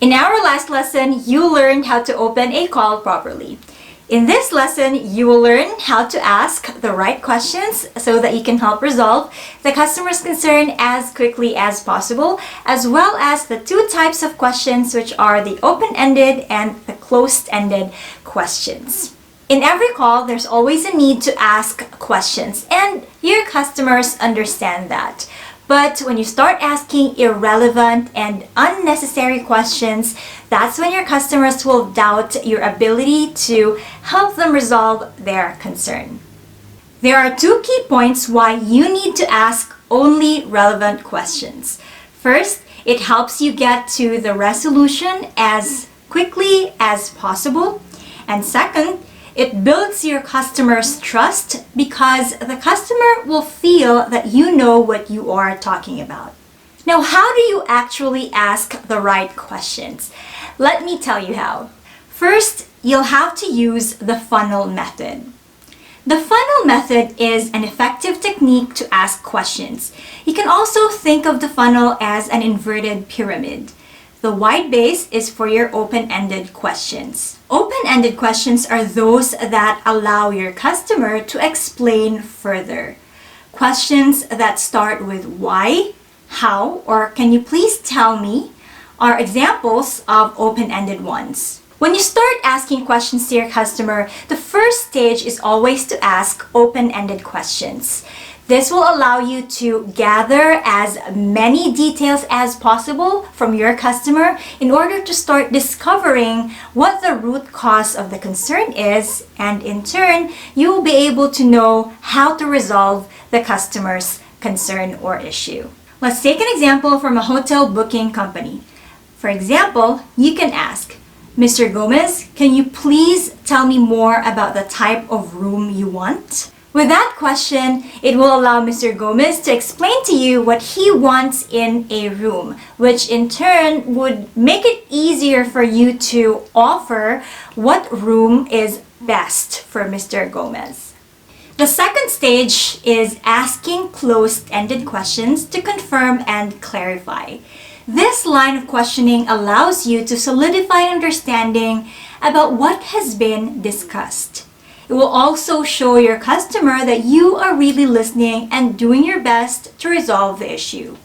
In our last lesson, you learned how to open a call properly. In this lesson, you will learn how to ask the right questions so that you can help resolve the customer's concern as quickly as possible, as well as the two types of questions, which are the open-ended and the closed-ended questions. In every call, there's always a need to ask questions, and your customers understand that. But when you start asking irrelevant and unnecessary questions, that's when your customers will doubt your ability to help them resolve their concern. There are two key points why you need to ask only relevant questions. First, it helps you get to the resolution as quickly as possible. And second, it builds your customer's trust because the customer will feel that you know what you are talking about. Now, how do you actually ask the right questions? Let me tell you how. First, you'll have to use the funnel method. The funnel method is an effective technique to ask questions. You can also think of the funnel as an inverted pyramid. The wide base is for your open-ended questions. Open-ended questions are those that allow your customer to explain further. Questions that start with why, how, or can you please tell me are examples of open-ended ones. When you start asking questions to your customer, the first stage is always to ask open-ended questions. This will allow you to gather as many details as possible from your customer in order to start discovering what the root cause of the concern is, and in turn, you will be able to know how to resolve the customer's concern or issue. Let's take an example from a hotel booking company. For example, you can ask, "Mr. Gomez, can you please tell me more about the type of room you want?" With that question, it will allow Mr. Gomez to explain to you what he wants in a room, which in turn would make it easier for you to offer what room is best for Mr. Gomez. The second stage is asking closed-ended questions to confirm and clarify. This line of questioning allows you to solidify understanding about what has been discussed. It will also show your customer that you are really listening and doing your best to resolve the issue.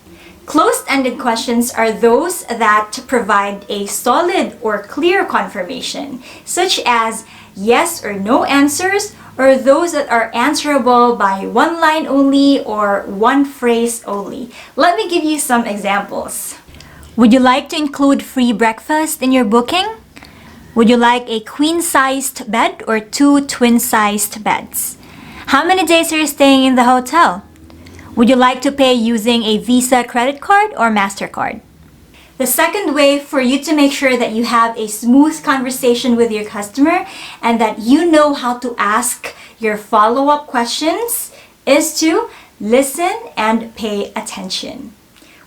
Closed-ended questions are those that provide a solid or clear confirmation, such as yes or no answers, or those that are answerable by one line only or one phrase only. Let me give you some examples. Would you like to include free breakfast in your booking? Would you like a queen-sized bed or 2 twin-sized beds? How many days are you staying in the hotel? Would you like to pay using a Visa credit card or MasterCard? The second way for you to make sure that you have a smooth conversation with your customer and that you know how to ask your follow-up questions is to listen and pay attention.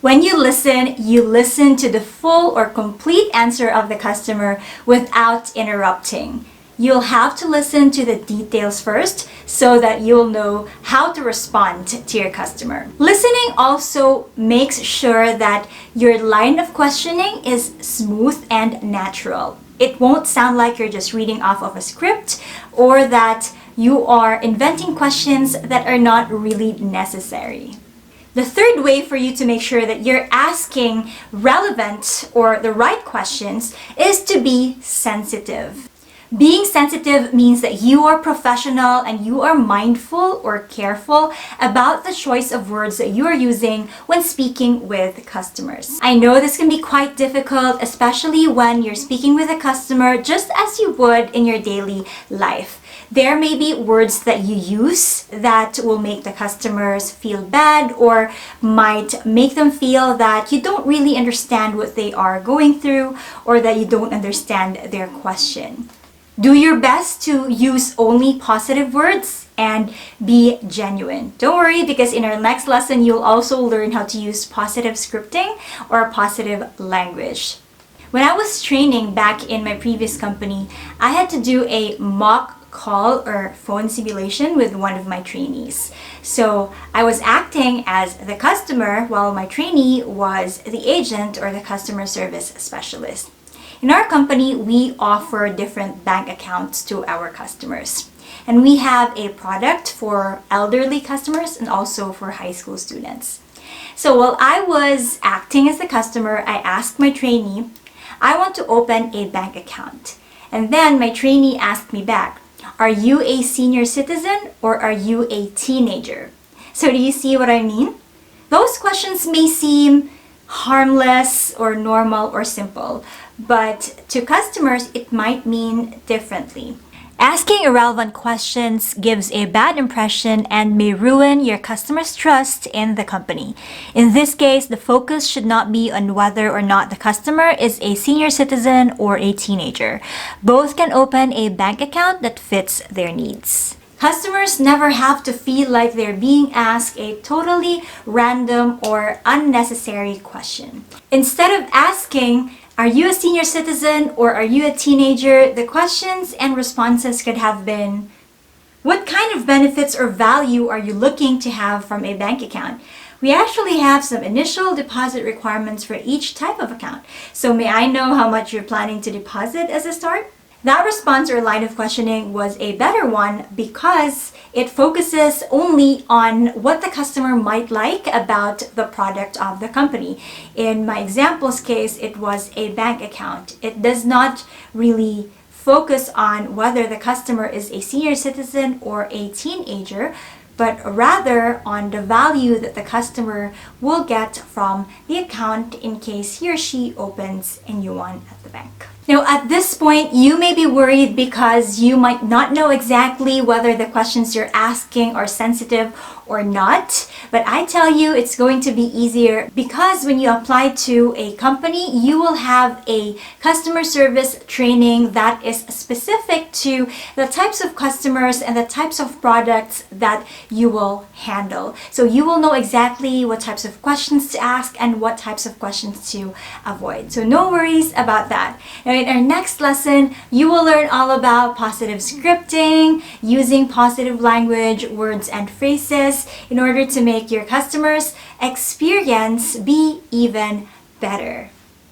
When you listen to the full or complete answer of the customer without interrupting. You'll have to listen to the details first so that you'll know how to respond to your customer. Listening also makes sure that your line of questioning is smooth and natural. It won't sound like you're just reading off of a script or that you are inventing questions that are not really necessary. The third way for you to make sure that you're asking relevant or the right questions is to be sensitive. Being sensitive means that you are professional and you are mindful or careful about the choice of words that you are using when speaking with customers. I know this can be quite difficult, especially when you're speaking with a customer just as you would in your daily life. There may be words that you use that will make the customers feel bad or might make them feel that you don't really understand what they are going through or that you don't understand their question. Do your best to use only positive words and be genuine. Don't worry, because in our next lesson, you'll also learn how to use positive scripting or positive language. When I was training back in my previous company, I had to do a mock call or phone simulation with one of my trainees. So I was acting as the customer while my trainee was the agent or the customer service specialist. In our company, we offer different bank accounts to our customers. And we have a product for elderly customers and also for high school students. So while I was acting as the customer, I asked my trainee, I want to open a bank account. And then my trainee asked me back, are you a senior citizen or are you a teenager? So do you see what I mean? Those questions may seem harmless or normal or simple, but to customers, it might mean differently. Asking irrelevant questions gives a bad impression and may ruin your customers' trust in the company. In this case, the focus should not be on whether or not the customer is a senior citizen or a teenager. Both can open a bank account that fits their needs. Customers never have to feel like they're being asked a totally random or unnecessary question. Instead of asking, are you a senior citizen or are you a teenager? The questions and responses could have been, what kind of benefits or value are you looking to have from a bank account? We actually have some initial deposit requirements for each type of account. So may I know how much you're planning to deposit as a start? That response or line of questioning was a better one because it focuses only on what the customer might like about the product of the company. In my example's case, it was a bank account. It does not really focus on whether the customer is a senior citizen or a teenager, but rather on the value that the customer will get from the account in case he or she opens a new one at the bank. Now, at this point, you may be worried because you might not know exactly whether the questions you're asking are sensitive or not. But I tell you, it's going to be easier because when you apply to a company, you will have a customer service training that is specific to the types of customers and the types of products that you will handle. So you will know exactly what types of questions to ask and what types of questions to avoid. So no worries about that. Now, in our next lesson, you will learn all about positive scripting, using positive language, words, and phrases in order to make your customers' experience be even better.